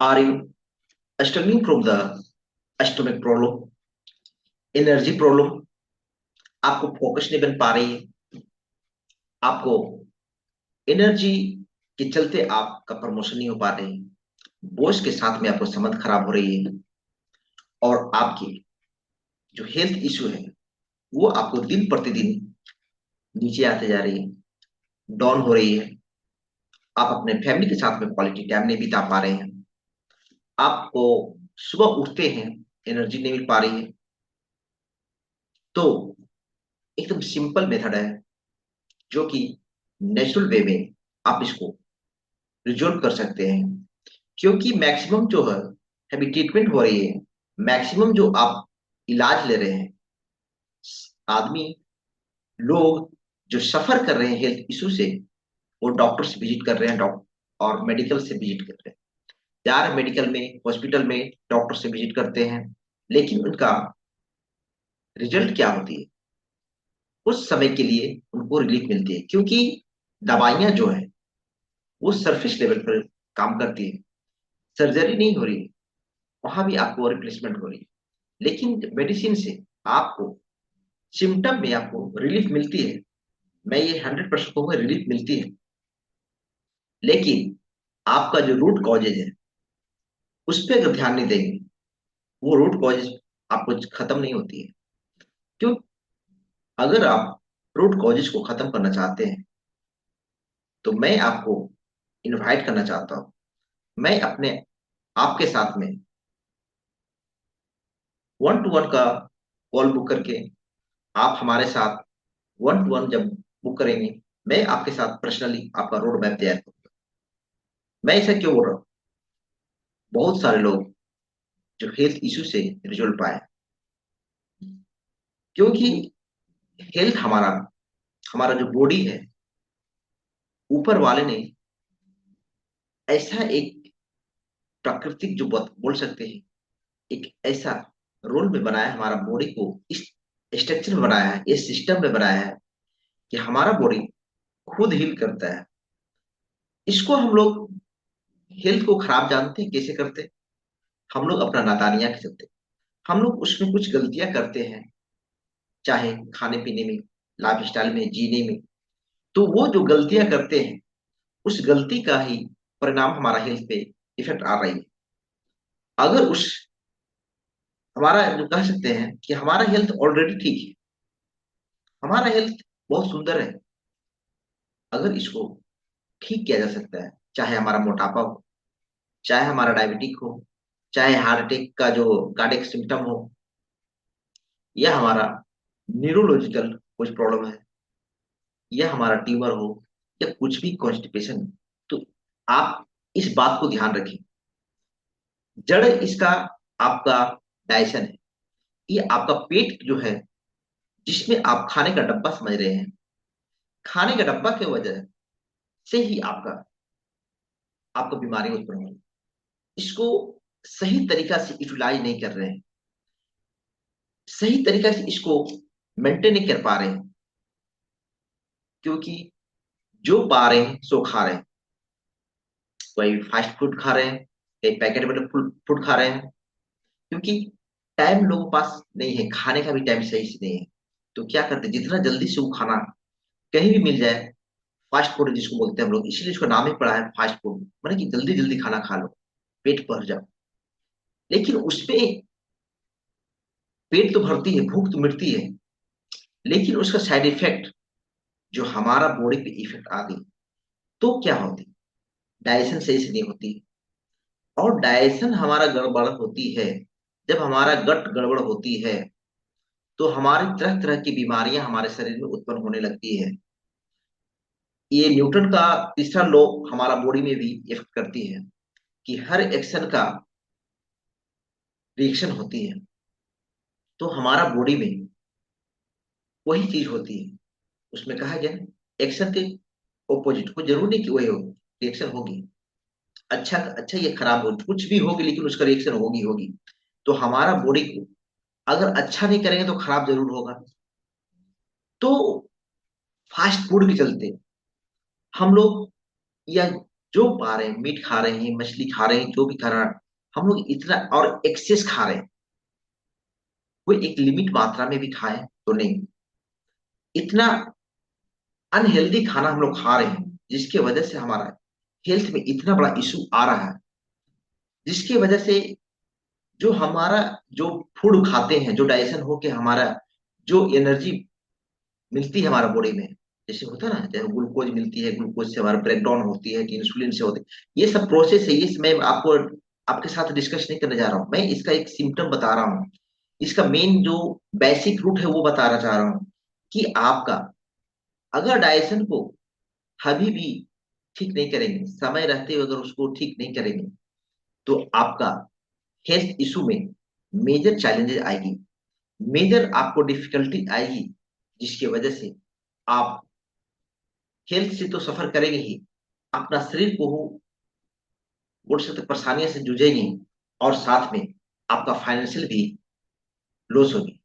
Are you struggling from the stomach problem, energy problem, आपको focus नहीं बन पा रही है, आपको एनर्जी के चलते आपका प्रमोशन नहीं हो पा रही है, बॉस के साथ में आपको संबंध खराब हो रही है और आपकी जो हेल्थ इश्यू है वो आपको दिन प्रतिदिन नीचे आते जा रही है, डाउन हो रही है। आप अपने फैमिली के साथ में क्वालिटी टाइम नहीं बिता पा रहे हैं, आपको सुबह उठते हैं एनर्जी नहीं मिल पा रही है। तो एकदम सिंपल मेथड है जो कि नेचुरल वे में आप इसको रिजोल्व कर सकते हैं, क्योंकि मैक्सिमम जो है अभी ट्रीटमेंट हो रही है, मैक्सिमम जो आप इलाज ले रहे हैं आदमी लोग जो सफर कर रहे हैं हेल्थ इशू से, वो डॉक्टर से विजिट कर रहे हैं, डॉक्टर और मेडिकल से विजिट कर रहे हैं, जा रहे मेडिकल में हॉस्पिटल में डॉक्टर से विजिट करते हैं, लेकिन उनका रिजल्ट क्या होती है? उस समय के लिए उनको रिलीफ मिलती है, क्योंकि दवाइयां जो है वो सरफेस लेवल पर काम करती है, सर्जरी नहीं हो रही है, वहां भी आपको रिप्लेसमेंट हो रही है। लेकिन मेडिसिन से आपको सिम्टम में आपको रिलीफ मिलती है, मैं ये 100% कहूंगा रिलीफ मिलती है। लेकिन आपका जो रूट कॉजेज है उस पर अगर ध्यान नहीं देंगे, वो रूट कॉजेज आपको खत्म नहीं होती है। क्यों? अगर आप रूट कॉजेज को खत्म करना चाहते हैं तो मैं आपको इनवाइट करना चाहता हूँ, मैं अपने आपके साथ में 1 to 1 का कॉल बुक करके, आप हमारे साथ 1 to 1 जब बुक करेंगे, मैं आपके साथ पर्सनली आपका रोड मैप तैयार करूंगा। मैं ऐसा क्यों बोल रहा हूँ? बहुत सारे लोग जो हेल्थ इश्यू से रिजल्ट पाए, क्योंकि हेल्थ हमारा हमारा जो बॉडी है, ऊपर वाले ने ऐसा एक प्राकृतिक जो बोल सकते हैं, एक ऐसा रोल में बनाया है, हमारा बॉडी को इस स्ट्रक्चर में बनाया है, इस सिस्टम में बनाया है कि हमारा बॉडी खुद हील करता है। इसको हम लोग हेल्थ को खराब जानते हैं कैसे करते हैं? हम लोग अपना नादानियां करते हैं, हम लोग उसमें कुछ गलतियां करते हैं, चाहे खाने पीने में, लाइफ स्टाइल में, जीने में। तो वो जो गलतियां करते हैं, उस गलती का ही परिणाम हमारा हेल्थ पे इफेक्ट आ रही है। अगर उस हमारा जो कह सकते हैं कि हमारा हेल्थ ऑलरेडी ठीक है, हमारा हेल्थ बहुत सुंदर है, अगर इसको ठीक किया जा सकता है, चाहे हमारा मोटापा हो, चाहे हमारा डायबिटिक हो, चाहे हार्ट अटैक का जो कार्डियक सिम्टम हो, या हमारा न्यूरोलॉजिकल कुछ प्रॉब्लम है, या हमारा ट्यूमर हो, या कुछ भी कॉन्स्टिपेशन, तो आप इस बात को ध्यान रखें। जड़ इसका आपका डाइजेशन है, ये आपका पेट जो है, जिसमें आप खाने का डब्बा समझ रहे हैं, खाने का डब्बा की वजह से ही आपका आपको बीमारी उत्पन्न होगी। इसको सही तरीका से यूटिलाइज नहीं कर रहे हैं, सही तरीका से इसको मेंटेन नहीं कर पा रहे हैं, क्योंकि जो पा रहे हैं सो खा रहे हैं। कोई फास्ट फूड खा रहे हैं, कई पैकेट वाले फूड खा रहे हैं, क्योंकि टाइम लोगों के पास नहीं है, खाने का भी टाइम सही से नहीं है। तो क्या करते हैं, जितना जल्दी से वो खाना कहीं भी मिल जाए, फास्ट फूड जिसको बोलते हैं हम लोग, इसीलिए इसका नाम ही पड़ा है फास्ट फूड, माने कि जल्दी जल्दी खाना खा लो, पेट भर जाओ। लेकिन उसपे पेट तो भरती है, भूख तो मिटती है, लेकिन उसका साइड इफेक्ट जो हमारा बॉडी पे इफेक्ट आ गई, तो क्या होती? डाइजेशन सही से नहीं होती, और डाइजेशन हमारा गड़बड़ होती है, जब हमारा गट गड़बड़ होती है तो हमारी तरह तरह की बीमारियां हमारे शरीर में उत्पन्न होने लगती है। ये न्यूटन का तीसरा लॉ हमारा बॉडी में भी इफेक्ट करती है, कि हर एक्शन का रिएक्शन होती है। तो हमारा बॉडी में वही चीज होती है, उसमें कहा गया एक्शन के ऑपोजिट को जरूर नहीं कि वही हो, रिएक्शन होगी। अच्छा अच्छा ये खराब हो कुछ भी होगी, लेकिन उसका रिएक्शन होगी होगी। तो हमारा बॉडी को अगर अच्छा नहीं करेंगे तो खराब जरूर होगा। तो फास्ट फूड के चलते हम लोग, या जो पा रहे हैं, मीट खा रहे हैं, मछली खा रहे हैं, जो भी खा रहे हैं, हम लोग इतना और एक्सेस खा रहे हैं। कोई एक लिमिट मात्रा में भी खाए तो नहीं, इतना अनहेल्दी खाना हम लोग खा रहे हैं जिसकी वजह से हमारा हेल्थ में इतना बड़ा इशू आ रहा है। जिसकी वजह से जो हमारा जो फूड खाते हैं, जो डाइजेशन हो के हमारा जो एनर्जी मिलती है हमारा बॉडी में, जैसे होता है ना, जैसे ग्लूकोज मिलती है, ग्लूकोज से हमारा ब्रेकडाउन होती है कि इंसुलिन से होती है, ये सब प्रोसेस है। ये मैं आपको आपके साथ डिस्कस नहीं करने जा रहा हूँ, मैं इसका एक सिम्टम बता रहा हूँ। इसका मेन जो बेसिक रूट है वो बताना चाह रहा हूँ कि आपका अगर डाइजेशन को अभी भी ठीक नहीं करेंगे, समय रहते हुए अगर उसको ठीक नहीं करेंगे, तो आपका हेल्थ इशू में मेजर चैलेंजेस आएगी, मेजर आपको डिफिकल्टी आएगी, जिसकी वजह से आप हेल्थ से तो सफर करेंगे ही, अपना शरीर को हो बोल सकते परेशानियों से जूझेंगे, और साथ में आपका फाइनेंशियल भी लॉस होगी,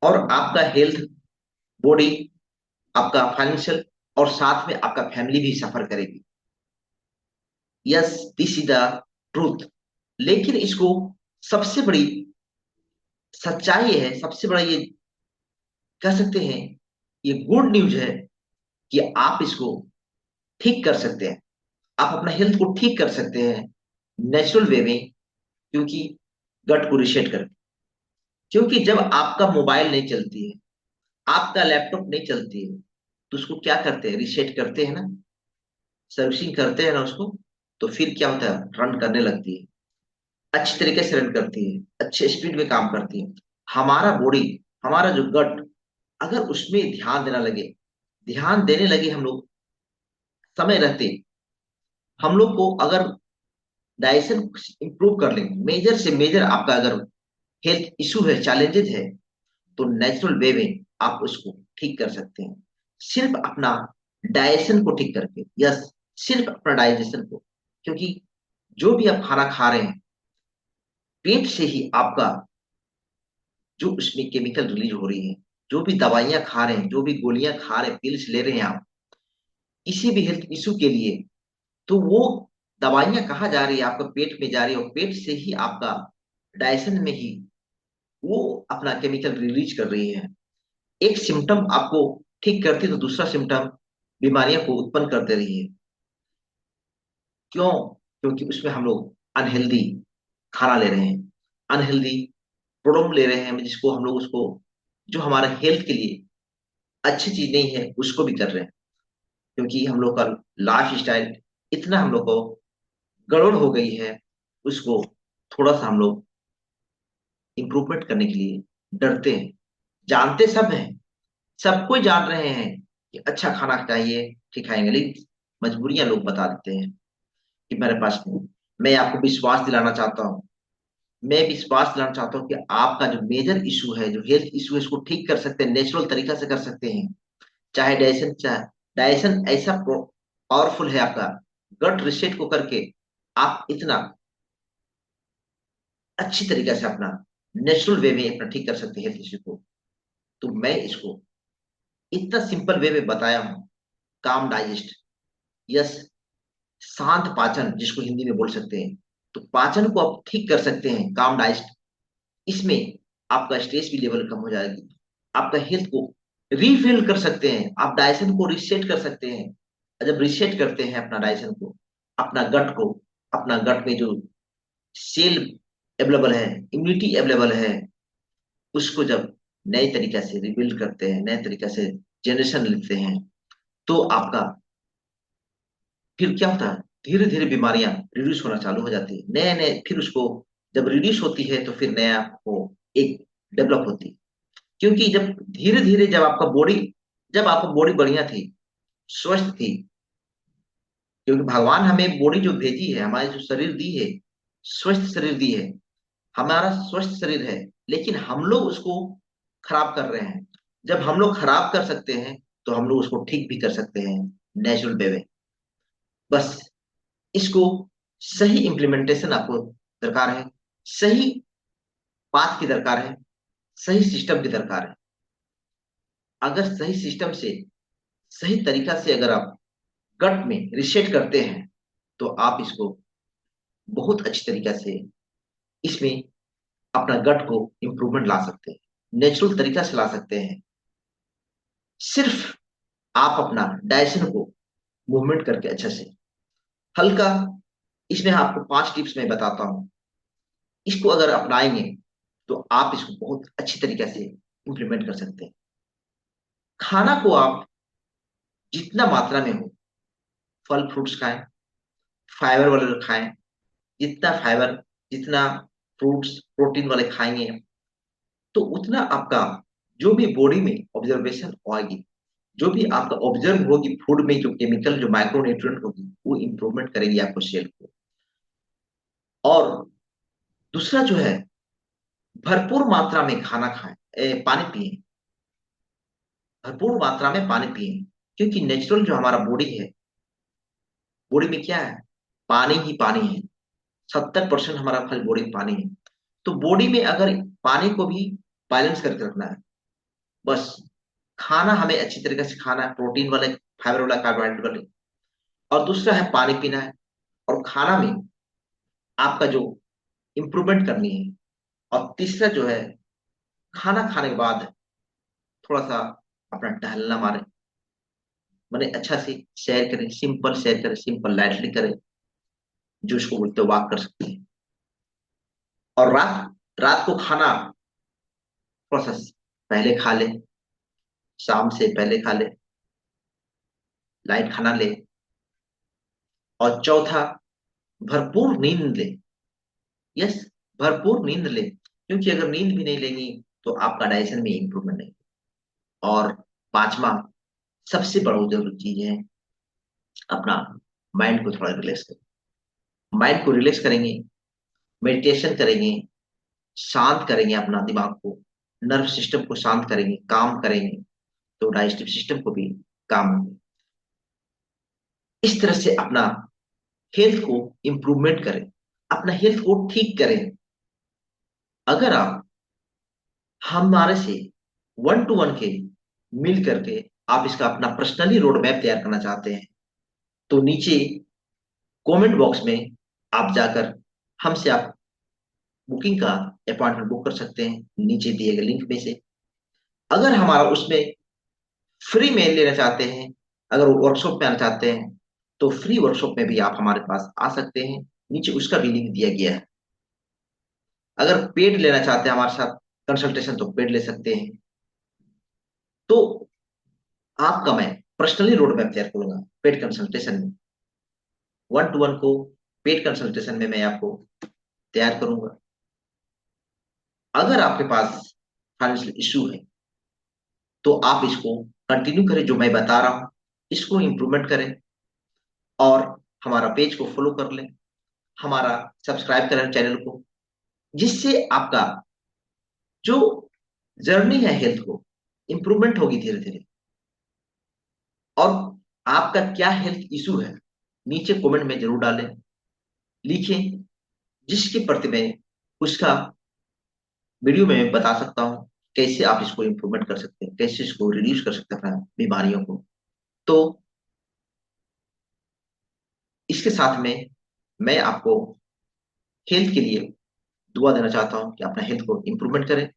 और आपका हेल्थ, बॉडी, आपका फाइनेंशियल, और साथ में आपका फैमिली भी सफर करेगी। Yes, this is the truth. लेकिन इसको सबसे बड़ी सच्चाई है, सबसे बड़ा ये कह सकते हैं, ये गुड न्यूज है कि आप इसको ठीक कर सकते हैं। आप अपना हेल्थ को ठीक कर सकते हैं नेचुरल वे में, क्योंकि गट को रिसेट करके। क्योंकि जब आपका मोबाइल नहीं चलती है, आपका लैपटॉप नहीं चलती है, तो उसको क्या करते हैं, रिसेट करते हैं ना, सर्विसिंग करते हैं ना उसको, तो फिर क्या होता है, रन करने लगती है, अच्छी तरीके से रन करती है, अच्छे स्पीड में काम करती है। हमारा बॉडी, हमारा जो गट, अगर उसमें ध्यान देना लगे, ध्यान देने लगे हम लोग समय रहते, हम लोग को अगर डाइजेशन इंप्रूव कर लेंगे, मेजर से मेजर आपका अगर हेल्थ इशू है, चैलेंजेस है, तो नेचुरल वे में आप उसको ठीक कर सकते हैं, सिर्फ अपना डाइजेशन को ठीक करके। यस, सिर्फ अपना डाइजेशन को। क्योंकि जो भी आप खाना खा रहे हैं, पेट से ही आपका जो उसमें केमिकल रिलीज हो रही है, जो भी दवाइयां खा रहे हैं, जो भी गोलियां खा रहे हैं, पिल्स ले रहे हैं आप किसी भी हेल्थ इशू के लिए, तो वो दवाइयां कहाँ जा रही है, आपका पेट में जा रही है, और पेट से ही आपका डाइजेशन में ही वो अपना केमिकल रिलीज कर रही है। एक सिम्टम आपको ठीक करती है तो दूसरा सिम्टम बीमारियों को उत्पन्न कर दे रही है। क्यों? क्योंकि उसमें हम लोग अनहेल्दी खाना ले रहे हैं, अनहेल्दी प्रोडक्ट ले रहे हैं, जिसको हम लोग उसको जो हमारे हेल्थ के लिए अच्छी चीज नहीं है उसको भी कर रहे हैं। क्योंकि हम लोग का लाइफ स्टाइल इतना हम लोग को गड़बड़ हो गई है, उसको थोड़ा सा हम लोग इम्प्रूवमेंट करने के लिए डरते हैं। जानते सब हैं, सब कोई जान रहे हैं कि अच्छा खाना चाहिए, ठीक खाएंगे, लेकिन मजबूरियां लोग बता देते हैं कि मेरे पास नहीं। मैं आपको विश्वास दिलाना चाहता हूँ, मैं विश्वास दिलाना चाहता हूँ कि आपका जो मेजर इशू है, जो हेल्थ इशू है, इसको ठीक कर सकते हैं, नेचुरल तरीका से कर सकते हैं। चाहे डाइजेशन ऐसा पावरफुल है आपका, गट रिसेट को करके आप इतना अच्छी तरीके से अपना नेचुरल वे में अपना ठीक कर सकते हैं हेल्थ इशू को। तो मैं इसको इतना सिंपल वे में बताया हूँ, काम डाइजेस्ट। यस, शांत पाचन जिसको हिंदी में बोल सकते हैं, तो पाचन को आप ठीक कर सकते हैं, काम डाइजेस्ट। इसमें आपका स्ट्रेस भी लेवल कम हो जाएगी, आपका हेल्थ को रीफिल कर सकते हैं, आप डाइजेशन को रिसेट कर सकते हैं। और जब रिसेट करते हैं अपना डाइजेशन को, अपना गट को, अपना गट में जो सेल अवेलेबल है, इम्यूनिटी अवेलेबल है, उसको जब नए तरीके से रिबिल्ड करते हैं, नए तरीके से जनरेशन लेते हैं, तो आपका फिर क्या होता है, धीरे धीरे बीमारियां रिड्यूस होना चालू हो जाती है, नए नए, फिर उसको जब रिड्यूस होती है तो फिर नया वो एक डेवलप होती है। क्योंकि जब धीरे धीरे जब आपका बॉडी बढ़िया थी, स्वस्थ थी, क्योंकि भगवान हमें बॉडी जो भेजी है, हमारे जो शरीर दी है, स्वस्थ शरीर दी है, हमारा स्वस्थ शरीर है, लेकिन हम लोग उसको खराब कर रहे हैं। जब हम लोग खराब कर सकते हैं, तो हम लोग उसको ठीक भी कर सकते हैं नेचुरल वे में। बस इसको सही इम्प्लीमेंटेशन आपको दरकार है, सही बात की दरकार है, सही सिस्टम की दरकार है। अगर सही सिस्टम से, सही तरीका से अगर आप गट में रिसेट करते हैं, तो आप इसको बहुत अच्छी तरीके से इसमें अपना गट को इंप्रूवमेंट ला सकते हैं, नेचुरल तरीका से ला सकते हैं। सिर्फ आप अपना डाइजेशन को मूवमेंट करके अच्छे से हल्का, इसमें आपको 5 टिप्स मैं बताता हूं। इसको अगर अपनाएंगे तो आप इसको बहुत अच्छी तरीके से इंप्लीमेंट कर सकते हैं। खाना को आप जितना मात्रा में हो, फल फ्रूट्स खाएं, फाइबर वाले खाएं। जितना फाइबर, जितना फ्रूट्स प्रोटीन वाले खाएंगे तो उतना आपका जो भी बॉडी में ऑब्जर्वेशन होगी, जो भी आपका ऑब्जर्व होगी फूड में, जो केमिकल, जो माइक्रो न्यूट्रिएंट होगी, वो इंप्रूवमेंट करेगी आपको सेल को। और दूसरा जो है, भरपूर मात्रा में खाना खाएं, पानी पिए, भरपूर मात्रा में पानी पिए। क्योंकि नेचुरल जो हमारा बॉडी है, बॉडी में क्या है, पानी ही पानी है। 70% हमारा खाली बॉडी में पानी है। तो बॉडी में अगर पानी को भी बैलेंस करके रखना है, बस खाना हमें अच्छी तरीके से खाना है, प्रोटीन वाले, फाइबर वाला, कार्बोहाइड्रेट वाले। और दूसरा है पानी पीना है। और खाना में आपका जो इंप्रूवमेंट करनी है। और तीसरा जो है, खाना खाने के बाद थोड़ा सा अपना टहलना मारे, मैंने अच्छा से शेयर करें, सिंपल शेयर करें, सिंपल लाइटली करें, जो इसको बोलते हैं वॉक कर सकते हैं। और रात रात को खाना थोड़ा सा पहले खा ले, शाम से पहले खा ले, लाइट खाना ले। और चौथा, भरपूर नींद ले। यस, भरपूर नींद ले, क्योंकि अगर नींद भी नहीं लेंगी तो आपका डाइजेशन में इंप्रूवमेंट नहीं। और पांचवा, सबसे बड़ा जरूरी चीज है, अपना माइंड को थोड़ा रिलैक्स करें। माइंड को रिलैक्स करेंगे, मेडिटेशन करेंगे, शांत करेंगे अपना दिमाग को, नर्व सिस्टम को शांत करेंगे, काम करेंगे, तो डाइजेस्टिव सिस्टम को भी काम होंगे। इस तरह से अपना हेल्थ को इंप्रूवमेंट करें, अपना हेल्थ को ठीक करें। अगर आप हमारे से 1 to 1 के मिल करके आप इसका अपना पर्सनली रोड मैप तैयार करना चाहते हैं, तो नीचे कमेंट बॉक्स में आप जाकर हमसे आप बुकिंग का अपॉइंटमेंट बुक कर सकते हैं, नीचे दिए गए लिंक में से। अगर हमारा उसमें फ्री में लेना चाहते हैं, अगर वर्कशॉप में आना चाहते हैं, तो फ्री वर्कशॉप में भी आप हमारे पास आ सकते हैं, नीचे उसका भी लिंक दिया गया है। अगर पेड लेना चाहते हैं हमारे साथ कंसल्टेशन, तो पेड ले सकते हैं। तो आपका मैं पर्सनली रोड मैप तैयार करूंगा पेड कंसल्टेशन में। 1 to 1 को पेड कंसल्टेशन में मैं आपको तैयार करूंगा। अगर आपके पास फाइनेंशियल इशू है तो आप इसको कंटिन्यू करें, जो मैं बता रहा हूं, इसको इंप्रूवमेंट करें। और हमारा पेज को फॉलो कर लें, हमारा सब्सक्राइब करें चैनल को, जिससे आपका जो जर्नी है हेल्थ को इंप्रूवमेंट होगी धीरे धीरे। और आपका क्या हेल्थ इशू है, नीचे कमेंट में जरूर डालें, लिखें, जिसके प्रति मैं उसका वीडियो में बता सकता हूं कैसे आप इसको इंप्रूवमेंट कर सकते हैं, कैसे इसको रिड्यूस कर सकते हैं अपना बीमारियों को। तो इसके साथ में मैं आपको हेल्थ के लिए दुआ देना चाहता हूं कि अपना हेल्थ को इंप्रूवमेंट करें।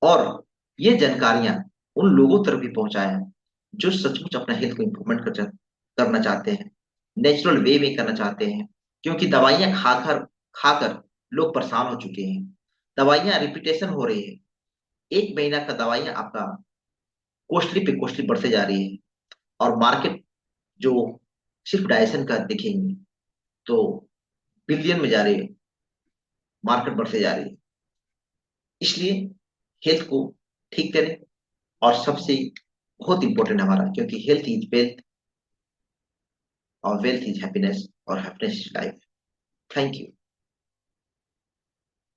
और ये जानकारियां उन लोगों तक भी पहुंचाएं जो सचमुच अपना हेल्थ को इंप्रूवमेंट करना चाहते हैं, नेचुरल वे में करना चाहते हैं। क्योंकि दवाइयां खाकर खाकर लोग परेशान हो चुके हैं, दवाइयां रिपीटेशन हो रही है। 1 महीना का दवाइयां आपका कॉस्टली पे कॉस्टली बढ़ते जा रही है। और मार्केट जो सिर्फ डायसन का देखेंगे तो बिलियन में जा रही है, मार्केट बढ़ते जा रही है। इसलिए हेल्थ को ठीक करें। और सबसे बहुत इंपॉर्टेंट हमारा, क्योंकि हेल्थ इज वेल्थ और वेल्थ इज हैप्पीनेस और happiness is life. Thank you.